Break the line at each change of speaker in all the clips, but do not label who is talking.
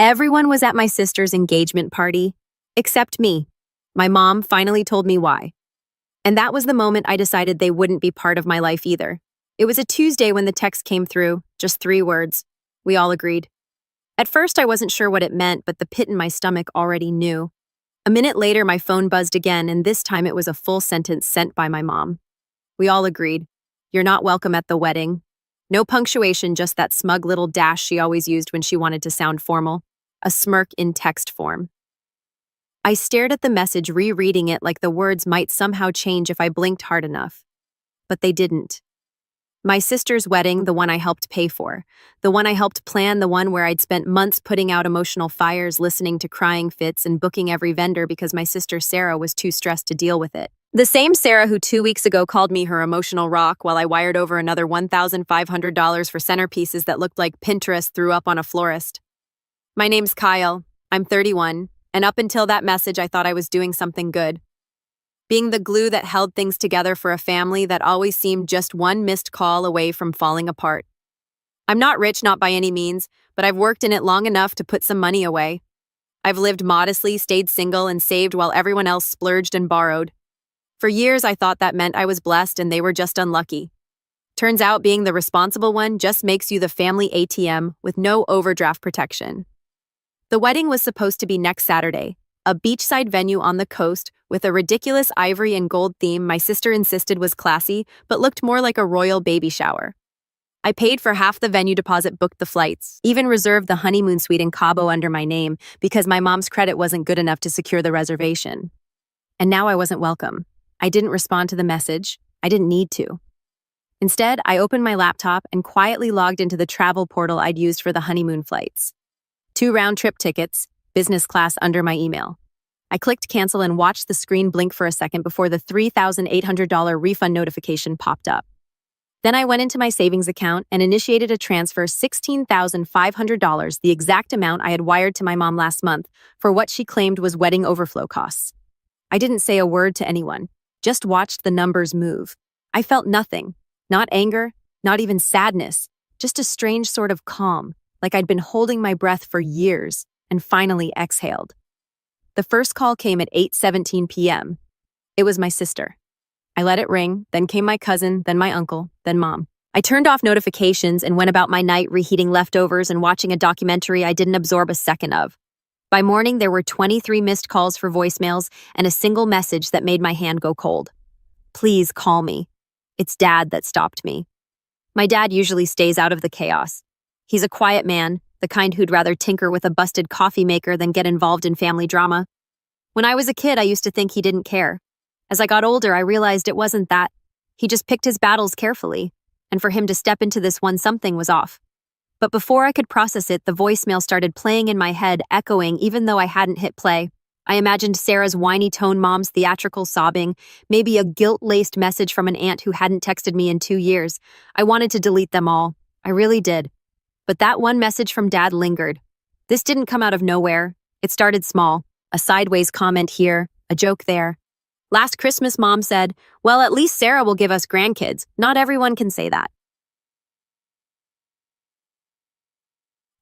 Everyone was at my sister's engagement party, except me. My mom finally told me why. And that was the moment I decided they wouldn't be part of my life either. It was a Tuesday when the text came through, just 3 words. We all agreed. At first, I wasn't sure what it meant, but the pit in my stomach already knew. A minute later, my phone buzzed again, and this time it was a full sentence sent by my mom. We all agreed. You're not welcome at the wedding. No punctuation, just that smug little dash she always used when she wanted to sound formal. A smirk in text form. I stared at the message, rereading it like the words might somehow change if I blinked hard enough. But they didn't. My sister's wedding, the one I helped pay for, the one I helped plan, the one where I'd spent months putting out emotional fires, listening to crying fits, and booking every vendor because my sister Sarah was too stressed to deal with it. The same Sarah who 2 weeks ago called me her emotional rock while I wired over another $1,500 for centerpieces that looked like Pinterest threw up on a florist. My name's Kyle. I'm 31, and up until that message, I thought I was doing something good. Being the glue that held things together for a family that always seemed just one missed call away from falling apart. I'm not rich, not by any means, but I've worked in it long enough to put some money away. I've lived modestly, stayed single, and saved while everyone else splurged and borrowed. For years, I thought that meant I was blessed and they were just unlucky. Turns out being the responsible one just makes you the family ATM with no overdraft protection. The wedding was supposed to be next Saturday, a beachside venue on the coast with a ridiculous ivory and gold theme my sister insisted was classy but looked more like a royal baby shower. I paid for half the venue deposit, booked the flights, even reserved the honeymoon suite in Cabo under my name because my mom's credit wasn't good enough to secure the reservation. And now I wasn't welcome. I didn't respond to the message. I didn't need to. Instead, I opened my laptop and quietly logged into the travel portal I'd used for the honeymoon flights. 2 round-trip tickets, business class under my email. I clicked cancel and watched the screen blink for a second before the $3,800 refund notification popped up. Then I went into my savings account and initiated a transfer $16,500, the exact amount I had wired to my mom last month for what she claimed was wedding overflow costs. I didn't say a word to anyone, just watched the numbers move. I felt nothing, not anger, not even sadness, just a strange sort of calm, like I'd been holding my breath for years and finally exhaled. The first call came at 8:17 p.m. It was my sister. I let it ring, then came my cousin, then my uncle, then mom. I turned off notifications and went about my night reheating leftovers and watching a documentary I didn't absorb a second of. By morning, there were 23 missed calls for voicemails and a single message that made my hand go cold. Please call me. It's Dad that stopped me. My dad usually stays out of the chaos. He's a quiet man, the kind who'd rather tinker with a busted coffee maker than get involved in family drama. When I was a kid, I used to think he didn't care. As I got older, I realized it wasn't that. He just picked his battles carefully, and for him to step into this one, something was off. But before I could process it, the voicemail started playing in my head, echoing even though I hadn't hit play. I imagined Sarah's whiny tone, mom's theatrical sobbing, maybe a guilt-laced message from an aunt who hadn't texted me in 2 years. I wanted to delete them all. I really did. But that one message from Dad lingered. This didn't come out of nowhere. It started small. A sideways comment here, a joke there. Last Christmas, Mom said, "Well, at least Sarah will give us grandkids. Not everyone can say that."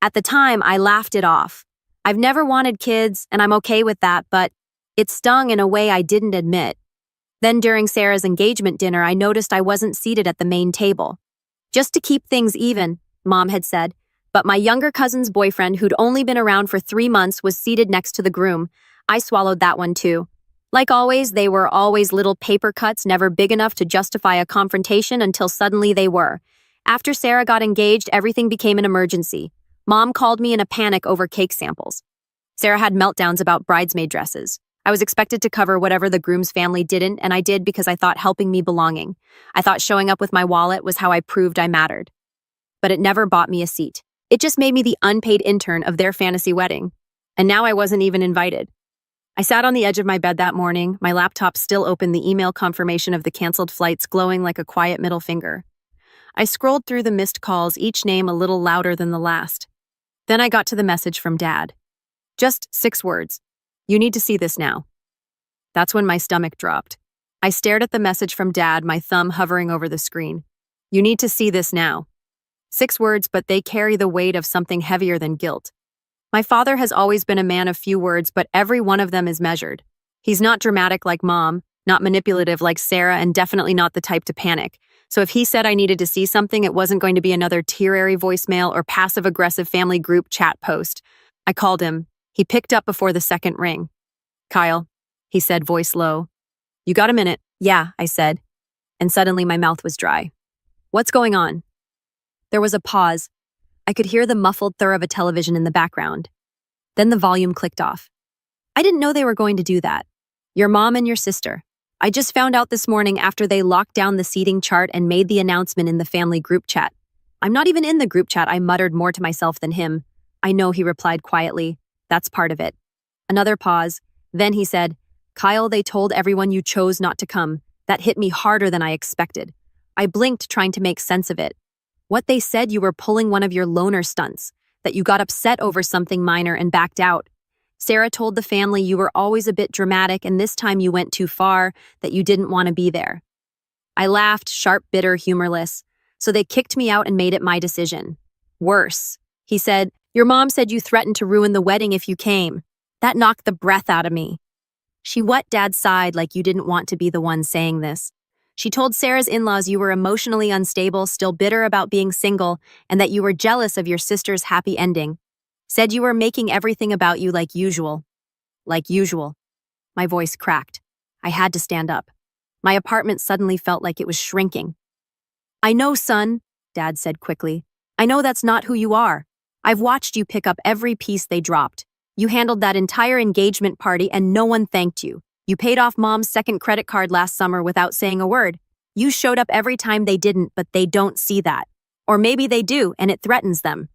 At the time, I laughed it off. I've never wanted kids, and I'm okay with that, but it stung in a way I didn't admit. Then during Sarah's engagement dinner, I noticed I wasn't seated at the main table. Just to keep things even, Mom had said, but my younger cousin's boyfriend, who'd only been around for 3 months, was seated next to the groom. I swallowed that one too. Like always, they were always little paper cuts, never big enough to justify a confrontation until suddenly they were. After Sarah got engaged, everything became an emergency. Mom called me in a panic over cake samples. Sarah had meltdowns about bridesmaid dresses. I was expected to cover whatever the groom's family didn't, and I did because I thought helping me belonging. I thought showing up with my wallet was how I proved I mattered. But it never bought me a seat. It just made me the unpaid intern of their fantasy wedding. And now I wasn't even invited. I sat on the edge of my bed that morning, my laptop still open, the email confirmation of the canceled flights glowing like a quiet middle finger. I scrolled through the missed calls, each name a little louder than the last. Then I got to the message from Dad. Just 6 words. "You need to see this now." That's when my stomach dropped. I stared at the message from Dad, my thumb hovering over the screen. "You need to see this now." 6 words, but they carry the weight of something heavier than guilt. My father has always been a man of few words, but every one of them is measured. He's not dramatic like Mom, not manipulative like Sarah, and definitely not the type to panic. So if he said I needed to see something, it wasn't going to be another teary voicemail or passive-aggressive family group chat post. I called him. He picked up before the second ring. "Kyle," he said, voice low. "You got a minute?" "Yeah," I said, and suddenly my mouth was dry. "What's going on?" There was a pause. I could hear the muffled thur of a television in the background. Then the volume clicked off. "I didn't know they were going to do that. Your mom and your sister. I just found out this morning after they locked down the seating chart and made the announcement in the family group chat." "I'm not even in the group chat," I muttered more to myself than him. "I know," he replied quietly. "That's part of it." Another pause. Then he said, "Kyle, they told everyone you chose not to come. That hit me harder than I expected." I blinked, trying to make sense of it. "What they said, you were pulling one of your loner stunts, that you got upset over something minor and backed out. Sarah told the family you were always a bit dramatic and this time you went too far, that you didn't want to be there." I laughed, sharp, bitter, humorless. "So they kicked me out and made it my decision." "Worse," he said, "your mom said you threatened to ruin the wedding if you came." That knocked the breath out of me. "She what?" Dad sighed, like you didn't want to be the one saying this. "She told Sarah's in-laws you were emotionally unstable, still bitter about being single, and that you were jealous of your sister's happy ending. Said you were making everything about you like usual." Like usual. My voice cracked. I had to stand up. My apartment suddenly felt like it was shrinking. "I know, son," Dad said quickly. "I know that's not who you are. I've watched you pick up every piece they dropped. You handled that entire engagement party and no one thanked you. You paid off Mom's second credit card last summer without saying a word. You showed up every time they didn't, but they don't see that. Or maybe they do, and it threatens them."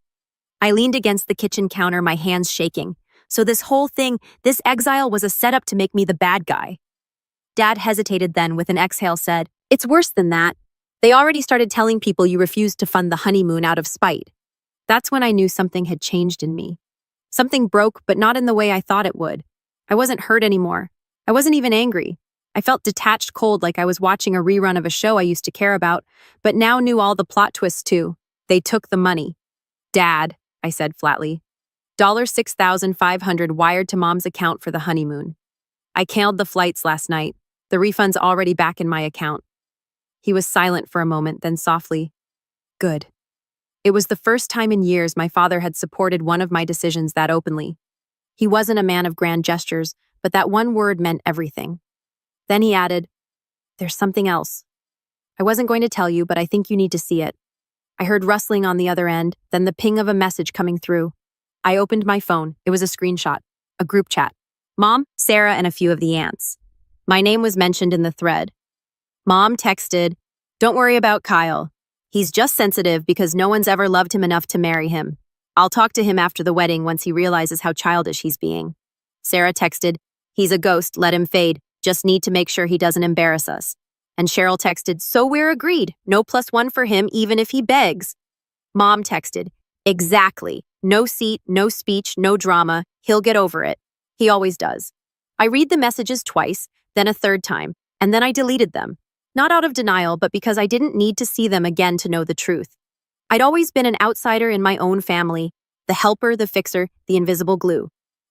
I leaned against the kitchen counter, my hands shaking. So this whole thing, this exile, was a setup to make me the bad guy. Dad hesitated, then with an exhale said, "It's worse than that. They already started telling people you refused to fund the honeymoon out of spite." That's when I knew something had changed in me. Something broke, but not in the way I thought it would. I wasn't hurt anymore. I wasn't even angry. I felt detached, cold, like I was watching a rerun of a show I used to care about, but now knew all the plot twists too. They took the money. "Dad," I said flatly. $6,500 wired to Mom's account for the honeymoon. I canceled the flights last night. The refund's already back in my account." He was silent for a moment, then softly, "Good." It was the first time in years my father had supported one of my decisions that openly. He wasn't a man of grand gestures, but that one word meant everything. Then he added, "There's something else. I wasn't going to tell you, but I think you need to see it." I heard rustling on the other end, then the ping of a message coming through. I opened my phone. It was a screenshot, a group chat. Mom, Sarah, and a few of the aunts. My name was mentioned in the thread. Mom texted, "Don't worry about Kyle. He's just sensitive because no one's ever loved him enough to marry him. I'll talk to him after the wedding once he realizes how childish he's being." Sarah texted, "He's a ghost, let him fade. Just need to make sure he doesn't embarrass us." And Cheryl texted, "So we're agreed. No +1 for him even if he begs." Mom texted, "Exactly. No seat, no speech, no drama. He'll get over it. He always does." I read the messages twice, then a third time, and then I deleted them. Not out of denial, but because I didn't need to see them again to know the truth. I'd always been an outsider in my own family, the helper, the fixer, the invisible glue.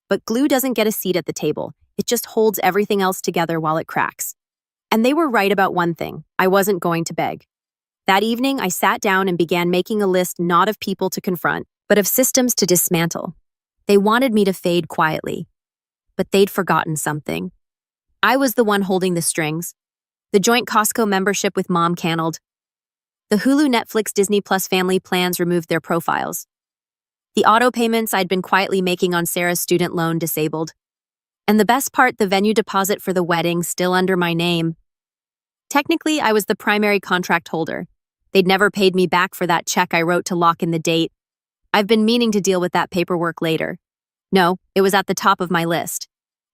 But glue doesn't get a seat at the table. It just holds everything else together while it cracks. And they were right about one thing. I wasn't going to beg. That evening, I sat down and began making a list not of people to confront, but of systems to dismantle. They wanted me to fade quietly, but they'd forgotten something. I was the one holding the strings. The joint Costco membership with Mom canceled. The Hulu, Netflix, Disney Plus family plans removed their profiles. The auto payments I'd been quietly making on Sarah's student loan disabled. And the best part, the venue deposit for the wedding still under my name. Technically, I was the primary contract holder. They'd never paid me back for that check I wrote to lock in the date. I've been meaning to deal with that paperwork later. No, it was at the top of my list.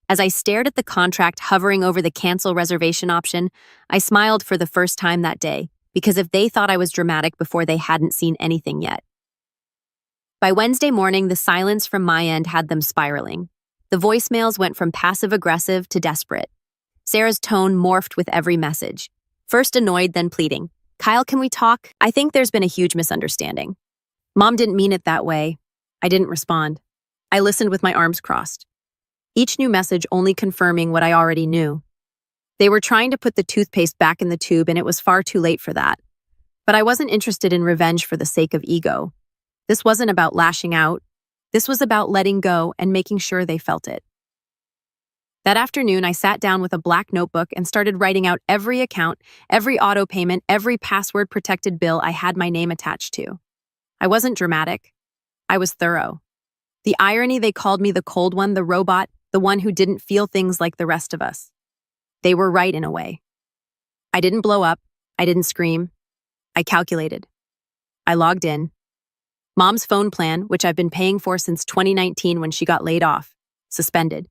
As I stared at the contract hovering over the cancel reservation option, I smiled for the first time that day, because if they thought I was dramatic before, they hadn't seen anything yet. By Wednesday morning, the silence from my end had them spiraling. The voicemails went from passive-aggressive to desperate. Sarah's tone morphed with every message. First annoyed, then pleading. "Kyle, can we talk? I think there's been a huge misunderstanding." Mom didn't mean it that way. I didn't respond. I listened with my arms crossed. Each new message only confirming what I already knew. They were trying to put the toothpaste back in the tube, and it was far too late for that. But I wasn't interested in revenge for the sake of ego. This wasn't about lashing out. This was about letting go and making sure they felt it. That afternoon, I sat down with a black notebook and started writing out every account, every auto payment, every password-protected bill I had my name attached to. I wasn't dramatic. I was thorough. The irony, they called me the cold one, the robot, the one who didn't feel things like the rest of us. They were right in a way. I didn't blow up. I didn't scream. I calculated. I logged in. Mom's phone plan, which I've been paying for since 2019 when she got laid off, suspended.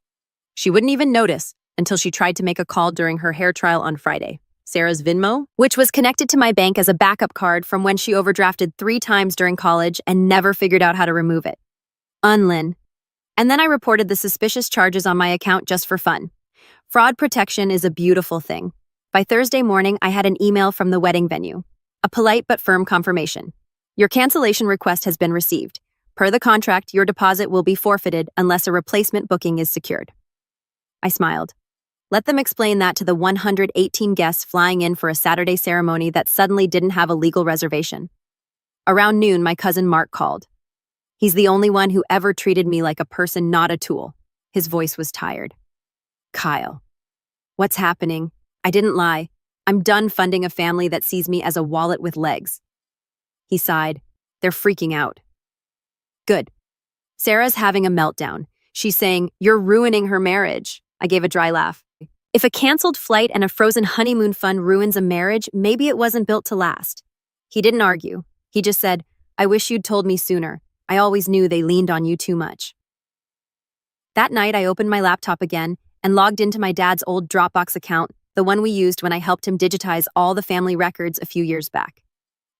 She wouldn't even notice until she tried to make a call during her hair trial on Friday. Sarah's Venmo, which was connected to my bank as a backup card from when she overdrafted 3 times during college and never figured out how to remove it. Unlin. And then I reported the suspicious charges on my account just for fun. Fraud protection is a beautiful thing. By Thursday morning, I had an email from the wedding venue. A polite but firm confirmation. Your cancellation request has been received. Per the contract, your deposit will be forfeited unless a replacement booking is secured. I smiled. Let them explain that to the 118 guests flying in for a Saturday ceremony that suddenly didn't have a legal reservation. Around noon, my cousin Mark called. He's the only one who ever treated me like a person, not a tool. His voice was tired. Kyle. What's happening? I didn't lie. I'm done funding a family that sees me as a wallet with legs. He sighed. They're freaking out. Good. Sarah's having a meltdown. She's saying, "You're ruining her marriage." I gave a dry laugh. If a canceled flight and a frozen honeymoon fund ruins a marriage, maybe it wasn't built to last. He didn't argue. He just said, "I wish you'd told me sooner. I always knew they leaned on you too much." That night, I opened my laptop again and logged into my dad's old Dropbox account, the one we used when I helped him digitize all the family records a few years back.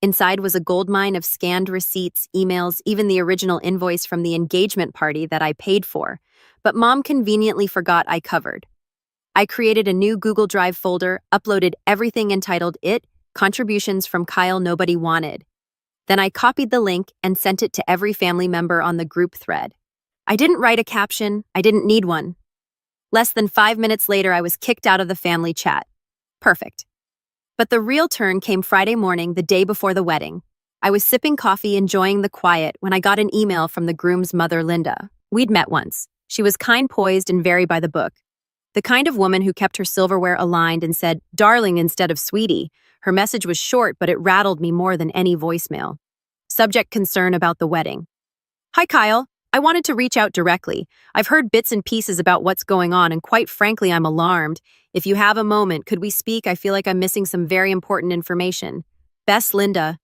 Inside was a goldmine of scanned receipts, emails, even the original invoice from the engagement party that I paid for, but Mom conveniently forgot I covered. I created a new Google Drive folder, uploaded everything entitled "It, Contributions from Kyle Nobody Wanted." Then I copied the link and sent it to every family member on the group thread. I didn't write a caption. I didn't need one. Less than 5 minutes later, I was kicked out of the family chat. Perfect. But the real turn came Friday morning, the day before the wedding. I was sipping coffee, enjoying the quiet, when I got an email from the groom's mother, Linda. We'd met once. She was kind, poised, and very by the book. The kind of woman who kept her silverware aligned and said, "darling" instead of "sweetie." Her message was short, but it rattled me more than any voicemail. Subject: concern about the wedding. Hi, Kyle. I wanted to reach out directly. I've heard bits and pieces about what's going on, and quite frankly, I'm alarmed. If you have a moment, could we speak? I feel like I'm missing some very important information. Best, Linda.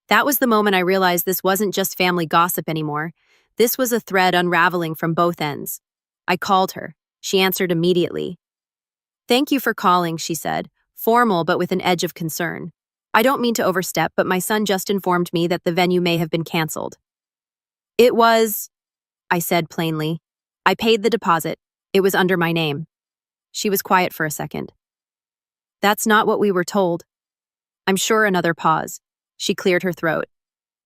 That was the moment I realized this wasn't just family gossip anymore. This was a thread unraveling from both ends. I called her. She answered immediately. "Thank you for calling," she said, formal but with an edge of concern. "I don't mean to overstep, but my son just informed me that the venue may have been canceled." "It was," I said plainly. "I paid the deposit. It was under my name." She was quiet for a second. "That's not what we were told." I'm sure another pause. She cleared her throat.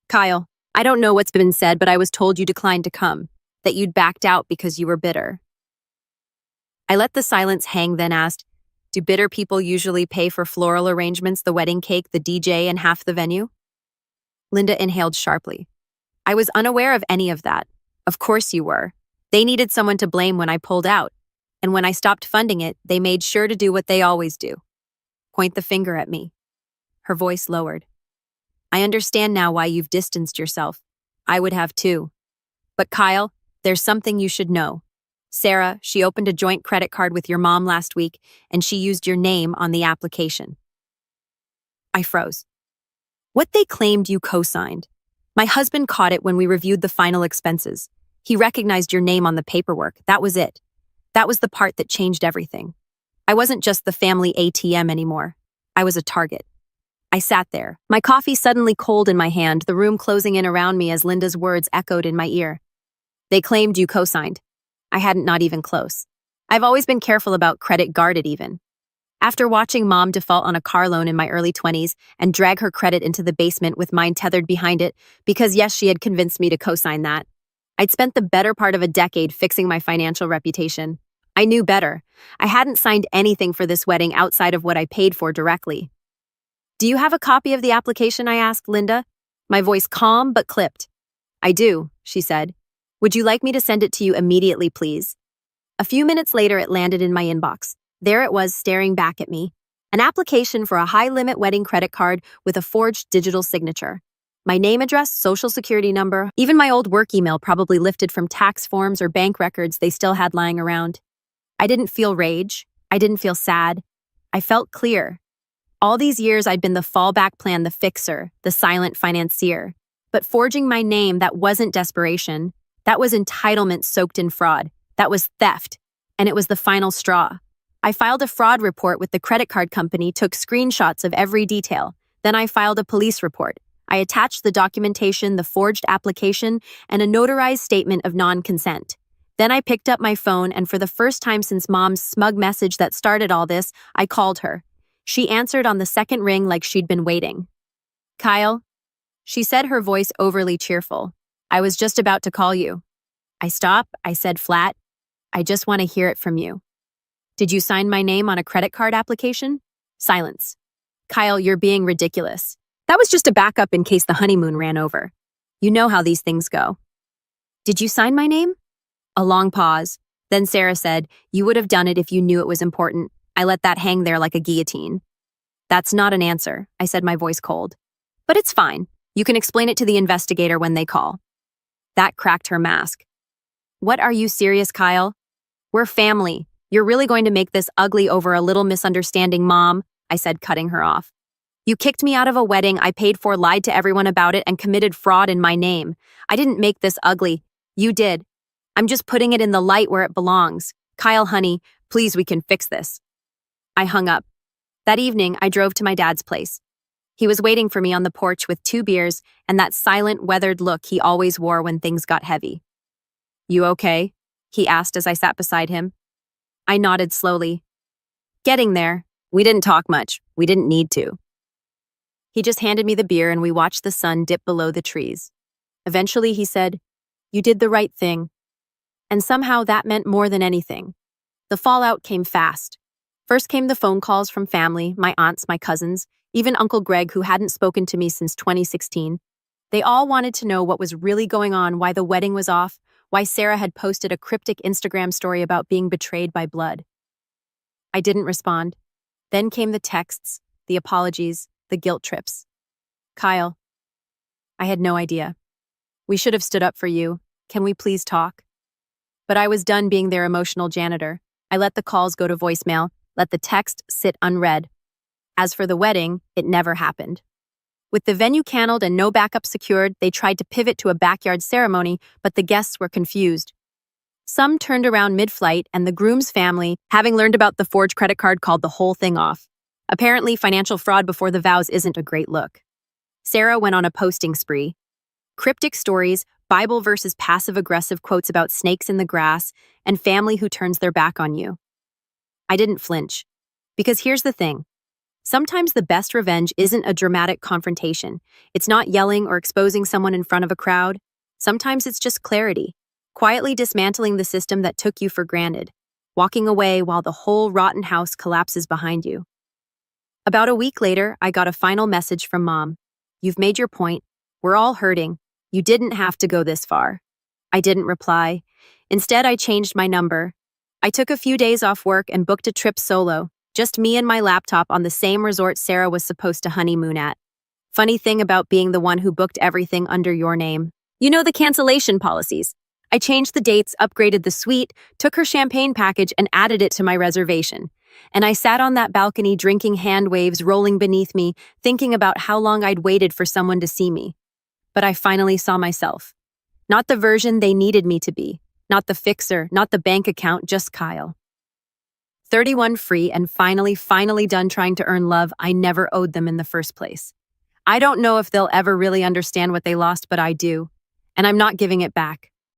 "Kyle, I don't know what's been said, but I was told you declined to come, that you'd backed out because you were bitter." I let the silence hang, then asked, "Do bitter people usually pay for floral arrangements, the wedding cake, the DJ, and half the venue?" Linda inhaled sharply. "I was unaware of any of that. Of course you were. They needed someone to blame when I pulled out. And when I stopped funding it, they made sure to do what they always do. Point the finger at me." Her voice lowered. "I understand now why you've distanced yourself. I would have too. But Kyle, there's something you should know. Sarah, she opened a joint credit card with your mom last week, and she used your name on the application." I froze. "What they claimed you co-signed. My husband caught it when we reviewed the final expenses. He recognized your name on the paperwork. That was it. That was the part that changed everything. I wasn't just the family ATM anymore. I was a target." I sat there, my coffee suddenly cold in my hand, the room closing in around me as Linda's words echoed in my ear. "They claimed you co-signed." I hadn't, not even close. I've always been careful about credit, guarded even. After watching Mom default on a car loan in my early 20s and drag her credit into the basement with mine tethered behind it, because yes, she had convinced me to co-sign that, I'd spent the better part of a decade fixing my financial reputation. I knew better. I hadn't signed anything for this wedding outside of what I paid for directly. "Do you have a copy of the application?" I asked Linda, my voice calm but clipped. "I do," she said. "Would you like me to send it to you immediately, please?" A few minutes later, it landed in my inbox. There it was, staring back at me. An application for a high-limit wedding credit card with a forged digital signature. My name, address, social security number, even my old work email probably lifted from tax forms or bank records they still had lying around. I didn't feel rage. I didn't feel sad. I felt clear. All these years I'd been the fallback plan, the fixer, the silent financier. But forging my name, that wasn't desperation. That was entitlement soaked in fraud. That was theft. And it was the final straw. I filed a fraud report with the credit card company, took screenshots of every detail. Then I filed a police report. I attached the documentation, the forged application, and a notarized statement of non-consent. Then I picked up my phone, and for the first time since Mom's smug message that started all this, I called her. She answered on the second ring like she'd been waiting. "Kyle," she said, her voice overly cheerful. "I was just about to call you." I said flat. "I just want to hear it from you. Did you sign my name on a credit card application?" Silence. "Kyle, you're being ridiculous. That was just a backup in case the honeymoon ran over. You know how these things go." "Did you sign my name?" A long pause. Then Sarah said, "You would have done it if you knew it was important. I let that hang there like a guillotine." "That's not an answer," I said, my voice cold. "But it's fine. You can explain it to the investigator when they call." That cracked her mask. "What, are you serious, Kyle? We're family. You're really going to make this ugly over a little misunderstanding, Mom?" I said, cutting her off. "You kicked me out of a wedding I paid for, lied to everyone about it, and committed fraud in my name. I didn't make this ugly. You did. I'm just putting it in the light where it belongs. Kyle, honey, please, we can fix this." I hung up. That evening, I drove to my dad's place. He was waiting for me on the porch with 2 beers and that silent, weathered look he always wore when things got heavy. "You okay?" he asked as I sat beside him. I nodded slowly. "Getting there. We didn't talk much. We didn't need to." He just handed me the beer and we watched the sun dip below the trees. Eventually, he said, "You did the right thing." And somehow that meant more than anything. The fallout came fast. First came the phone calls from family, my aunts, my cousins, even Uncle Greg, who hadn't spoken to me since 2016. They all wanted to know what was really going on, why the wedding was off, why Sarah had posted a cryptic Instagram story about being betrayed by blood. I didn't respond. Then came the texts, the apologies, the guilt trips. "Kyle, I had no idea. We should have stood up for you. Can we please talk?" But I was done being their emotional janitor. I let the calls go to voicemail, let the text sit unread. As for the wedding, it never happened. With the venue canceled and no backup secured, they tried to pivot to a backyard ceremony, but the guests were confused. Some turned around mid-flight, and the groom's family, having learned about the forged credit card, called the whole thing off. Apparently, financial fraud before the vows isn't a great look. Sarah went on a posting spree. Cryptic stories, Bible verses, passive-aggressive quotes about snakes in the grass, and family who turns their back on you. I didn't flinch. Because here's the thing. Sometimes the best revenge isn't a dramatic confrontation. It's not yelling or exposing someone in front of a crowd. Sometimes it's just clarity. Quietly dismantling the system that took you for granted. Walking away while the whole rotten house collapses behind you. About a week later, I got a final message from Mom. "You've made your point. We're all hurting. You didn't have to go this far." I didn't reply. Instead, I changed my number. I took a few days off work and booked a trip solo, just me and my laptop, on the same resort Sarah was supposed to honeymoon at. Funny thing about being the one who booked everything under your name. You know, the cancellation policies. I changed the dates, upgraded the suite, took her champagne package and added it to my reservation. And I sat on that balcony drinking hand waves rolling beneath me, thinking about how long I'd waited for someone to see me. But I finally saw myself. Not the version they needed me to be. Not the fixer, not the bank account, just Kyle. 31, free, and finally done trying to earn love I never owed them in the first place. I don't know if they'll ever really understand what they lost, but I do. And I'm not giving it back.